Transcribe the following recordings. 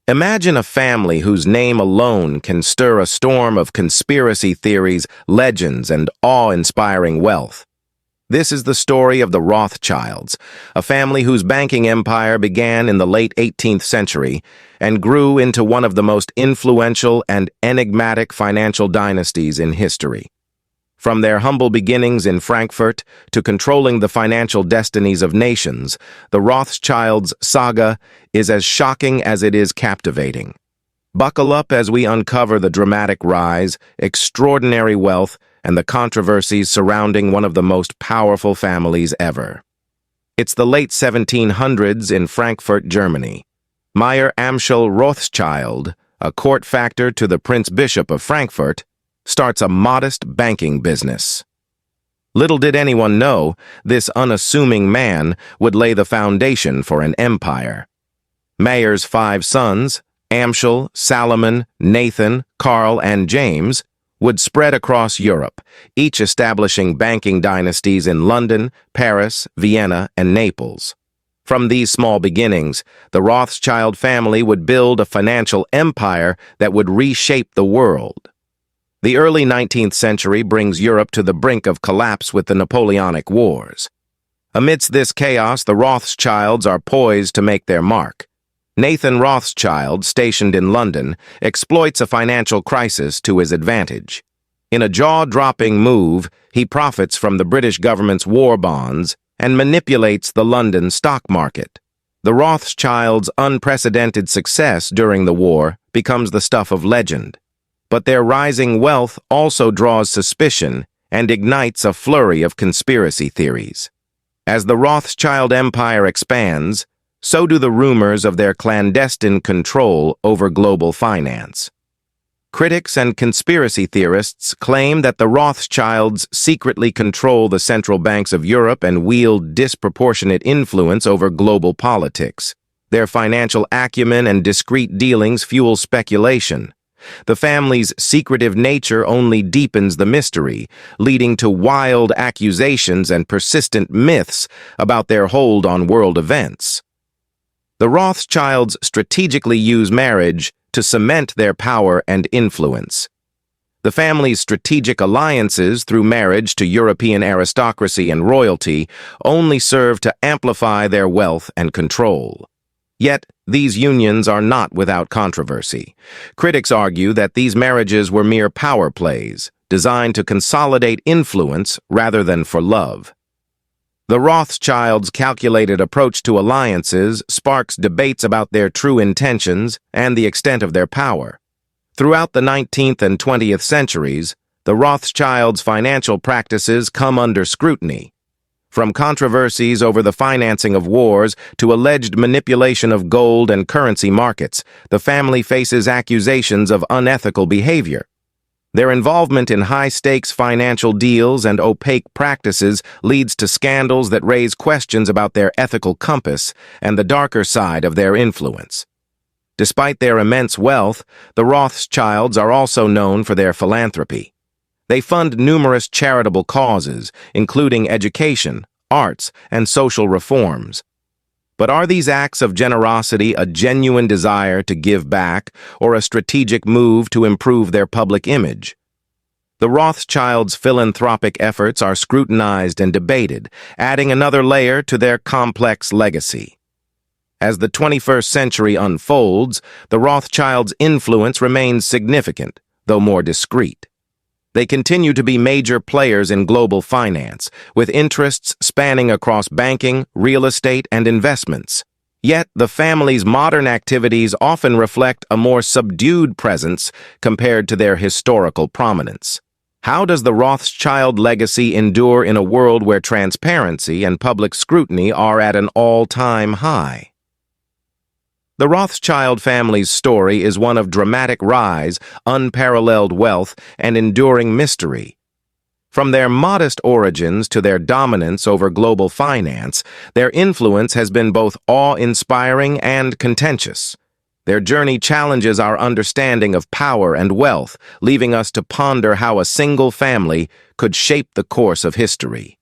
Imagine a family whose name alone can stir a storm of conspiracy theories, legends, and awe-inspiring wealth. This is the story of the Rothschilds, a family whose banking empire began in the late 18th century and grew into one of the most influential and enigmatic financial dynasties in history. From their humble beginnings in Frankfurt to controlling the financial destinies of nations, the Rothschilds' saga is as shocking as it is captivating. Buckle up as we uncover the dramatic rise, extraordinary wealth, and the controversies surrounding one of the most powerful families ever. It's the late 1700s in Frankfurt, Germany. Meyer Amschel Rothschild, a court factor to the Prince Bishop of Frankfurt, starts a modest banking business. Little did anyone know, this unassuming man would lay the foundation for an empire. Meyer's 5 sons, Amschel, Salomon, Nathan, Karl, and James, would spread across Europe, each establishing banking dynasties in London, Paris, Vienna, and Naples. From these small beginnings, the Rothschild family would build a financial empire that would reshape the world. The early 19th century brings Europe to the brink of collapse with the Napoleonic Wars. Amidst this chaos, the Rothschilds are poised to make their mark. Nathan Rothschild, stationed in London, exploits a financial crisis to his advantage. In a jaw-dropping move, he profits from the British government's war bonds and manipulates the London stock market. The Rothschilds' unprecedented success during the war becomes the stuff of legend. But their rising wealth also draws suspicion and ignites a flurry of conspiracy theories. As the Rothschild empire expands, so do the rumors of their clandestine control over global finance. Critics and conspiracy theorists claim that the Rothschilds secretly control the central banks of Europe and wield disproportionate influence over global politics. Their financial acumen and discreet dealings fuel speculation. The family's secretive nature only deepens the mystery, leading to wild accusations and persistent myths about their hold on world events. The Rothschilds strategically use marriage to cement their power and influence. The family's strategic alliances through marriage to European aristocracy and royalty only serve to amplify their wealth and control. Yet, these unions are not without controversy. Critics argue that these marriages were mere power plays, designed to consolidate influence rather than for love. The Rothschilds' calculated approach to alliances sparks debates about their true intentions and the extent of their power. Throughout the 19th and 20th centuries, the Rothschilds' financial practices come under scrutiny. From controversies over the financing of wars to alleged manipulation of gold and currency markets, the family faces accusations of unethical behavior. Their involvement in high-stakes financial deals and opaque practices leads to scandals that raise questions about their ethical compass and the darker side of their influence. Despite their immense wealth, the Rothschilds are also known for their philanthropy. They fund numerous charitable causes, including education, arts, and social reforms. But are these acts of generosity a genuine desire to give back or a strategic move to improve their public image? The Rothschilds' philanthropic efforts are scrutinized and debated, adding another layer to their complex legacy. As the 21st century unfolds, the Rothschilds' influence remains significant, though more discreet. They continue to be major players in global finance, with interests spanning across banking, real estate, and investments. Yet, the family's modern activities often reflect a more subdued presence compared to their historical prominence. How does the Rothschild legacy endure in a world where transparency and public scrutiny are at an all-time high? The Rothschild family's story is one of dramatic rise, unparalleled wealth, and enduring mystery. From their modest origins to their dominance over global finance, their influence has been both awe-inspiring and contentious. Their journey challenges our understanding of power and wealth, leaving us to ponder how a single family could shape the course of history.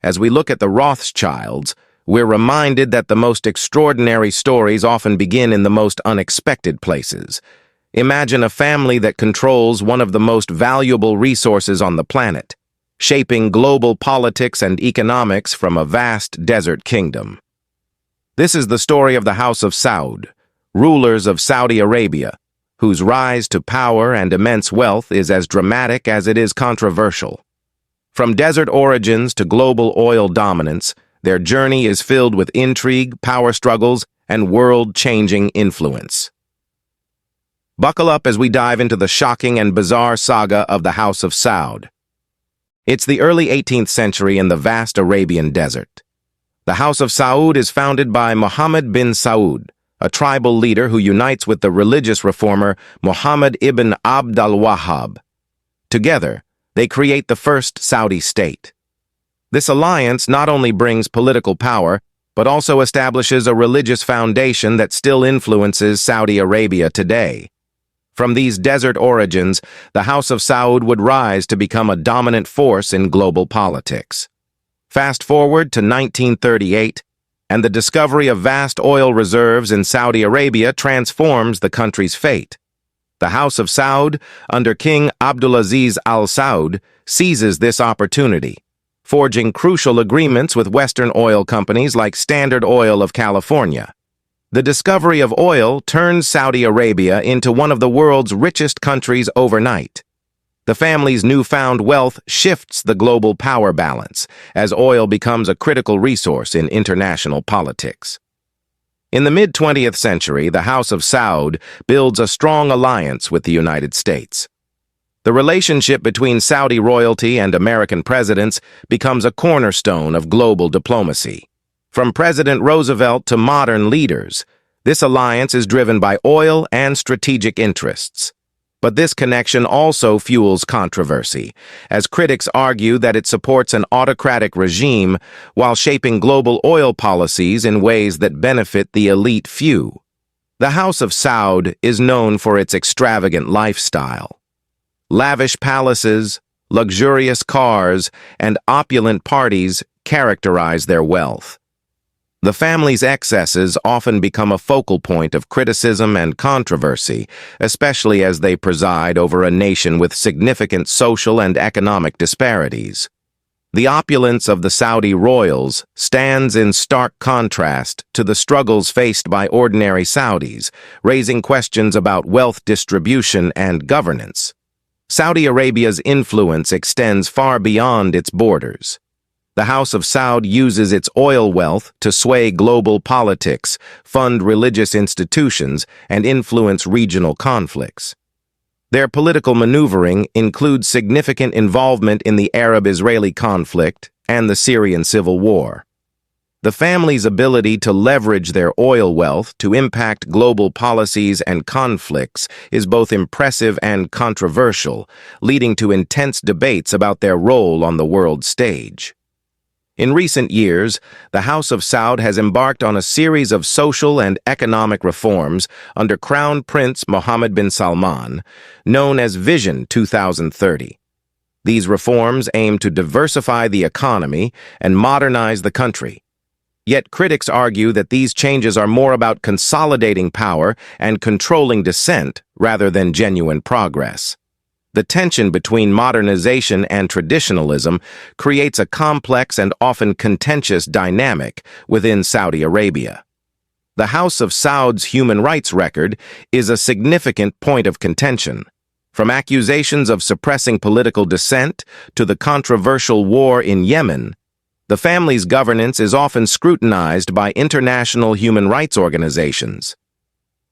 As we look at the Rothschilds, we're reminded that the most extraordinary stories often begin in the most unexpected places. Imagine a family that controls one of the most valuable resources on the planet, shaping global politics and economics from a vast desert kingdom. This is the story of the House of Saud, rulers of Saudi Arabia, whose rise to power and immense wealth is as dramatic as it is controversial. From desert origins to global oil dominance, their journey is filled with intrigue, power struggles, and world-changing influence. Buckle up as we dive into the shocking and bizarre saga of the House of Saud. It's the early 18th century in the vast Arabian desert. The House of Saud is founded by Muhammad bin Saud, a tribal leader who unites with the religious reformer Muhammad ibn Abd al-Wahhab. Together, they create the first Saudi state. This alliance not only brings political power, but also establishes a religious foundation that still influences Saudi Arabia today. From these desert origins, the House of Saud would rise to become a dominant force in global politics. Fast forward to 1938, and the discovery of vast oil reserves in Saudi Arabia transforms the country's fate. The House of Saud, under King Abdulaziz Al Saud, seizes this opportunity, forging crucial agreements with Western oil companies like Standard Oil of California. The discovery of oil turns Saudi Arabia into one of the world's richest countries overnight. The family's newfound wealth shifts the global power balance, as oil becomes a critical resource in international politics. In the mid-20th century, the House of Saud builds a strong alliance with the United States. The relationship between Saudi royalty and American presidents becomes a cornerstone of global diplomacy. From President Roosevelt to modern leaders, this alliance is driven by oil and strategic interests. But this connection also fuels controversy, as critics argue that it supports an autocratic regime while shaping global oil policies in ways that benefit the elite few. The House of Saud is known for its extravagant lifestyle. Lavish palaces, luxurious cars, and opulent parties characterize their wealth. The family's excesses often become a focal point of criticism and controversy, especially as they preside over a nation with significant social and economic disparities. The opulence of the Saudi royals stands in stark contrast to the struggles faced by ordinary Saudis, raising questions about wealth distribution and governance. Saudi Arabia's influence extends far beyond its borders. The House of Saud uses its oil wealth to sway global politics, fund religious institutions, and influence regional conflicts. Their political maneuvering includes significant involvement in the Arab-Israeli conflict and the Syrian civil war. The family's ability to leverage their oil wealth to impact global policies and conflicts is both impressive and controversial, leading to intense debates about their role on the world stage. In recent years, the House of Saud has embarked on a series of social and economic reforms under Crown Prince Mohammed bin Salman, known as Vision 2030. These reforms aim to diversify the economy and modernize the country. Yet critics argue that these changes are more about consolidating power and controlling dissent rather than genuine progress. The tension between modernization and traditionalism creates a complex and often contentious dynamic within Saudi Arabia. The House of Saud's human rights record is a significant point of contention. From accusations of suppressing political dissent to the controversial war in Yemen, the family's governance is often scrutinized by international human rights organizations.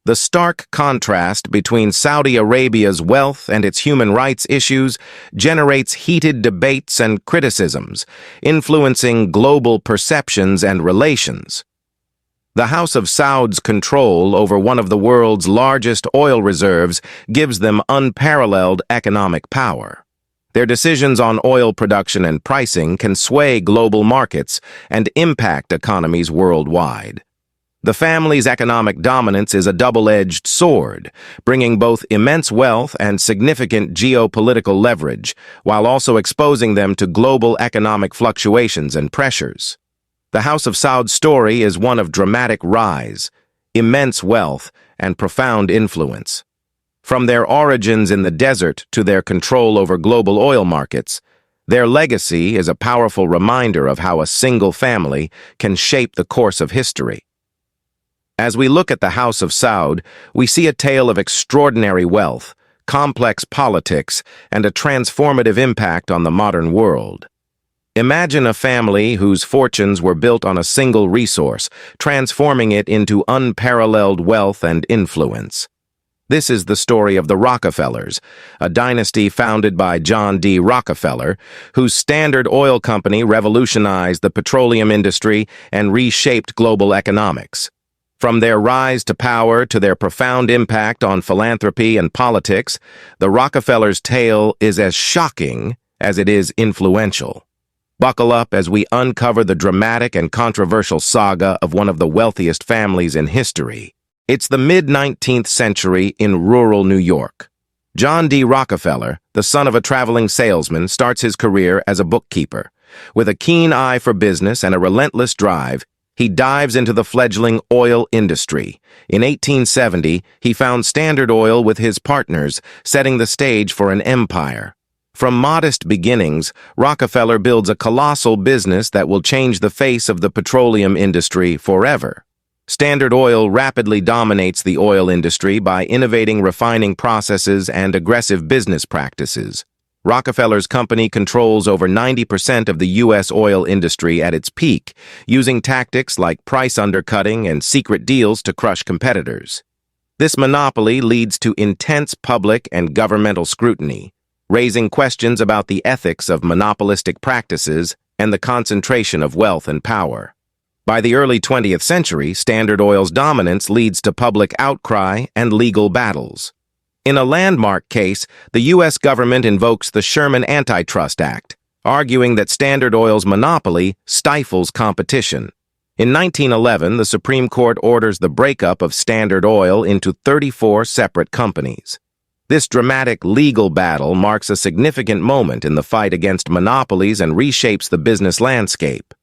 The stark contrast between Saudi Arabia's wealth and its human rights issues generates heated debates and criticisms, influencing global perceptions and relations. The House of Saud's control over one of the world's largest oil reserves gives them unparalleled economic power. Their decisions on oil production and pricing can sway global markets and impact economies worldwide. The family's economic dominance is a double-edged sword, bringing both immense wealth and significant geopolitical leverage, while also exposing them to global economic fluctuations and pressures. The House of Saud's story is one of dramatic rise, immense wealth, and profound influence. From their origins in the desert to their control over global oil markets, their legacy is a powerful reminder of how a single family can shape the course of history. As we look at the House of Saud, we see a tale of extraordinary wealth, complex politics, and a transformative impact on the modern world. Imagine a family whose fortunes were built on a single resource, transforming it into unparalleled wealth and influence. This is the story of the Rockefellers, a dynasty founded by John D. Rockefeller, whose Standard Oil Company revolutionized the petroleum industry and reshaped global economics. From their rise to power to their profound impact on philanthropy and politics, the Rockefellers' tale is as shocking as it is influential. Buckle up as we uncover the dramatic and controversial saga of one of the wealthiest families in history. It's the mid-19th century in rural New York. John D. Rockefeller, the son of a traveling salesman, starts his career as a bookkeeper. With a keen eye for business and a relentless drive, he dives into the fledgling oil industry. In 1870, he found Standard Oil with his partners, setting the stage for an empire. From modest beginnings, Rockefeller builds a colossal business that will change the face of the petroleum industry forever. Standard Oil rapidly dominates the oil industry by innovating refining processes and aggressive business practices. Rockefeller's company controls over 90% of the U.S. oil industry at its peak, using tactics like price undercutting and secret deals to crush competitors. This monopoly leads to intense public and governmental scrutiny, raising questions about the ethics of monopolistic practices and the concentration of wealth and power. By the early 20th century, Standard Oil's dominance leads to public outcry and legal battles. In a landmark case, the U.S. government invokes the Sherman Antitrust Act, arguing that Standard Oil's monopoly stifles competition. In 1911, the Supreme Court orders the breakup of Standard Oil into 34 separate companies. This dramatic legal battle marks a significant moment in the fight against monopolies and reshapes the business landscape.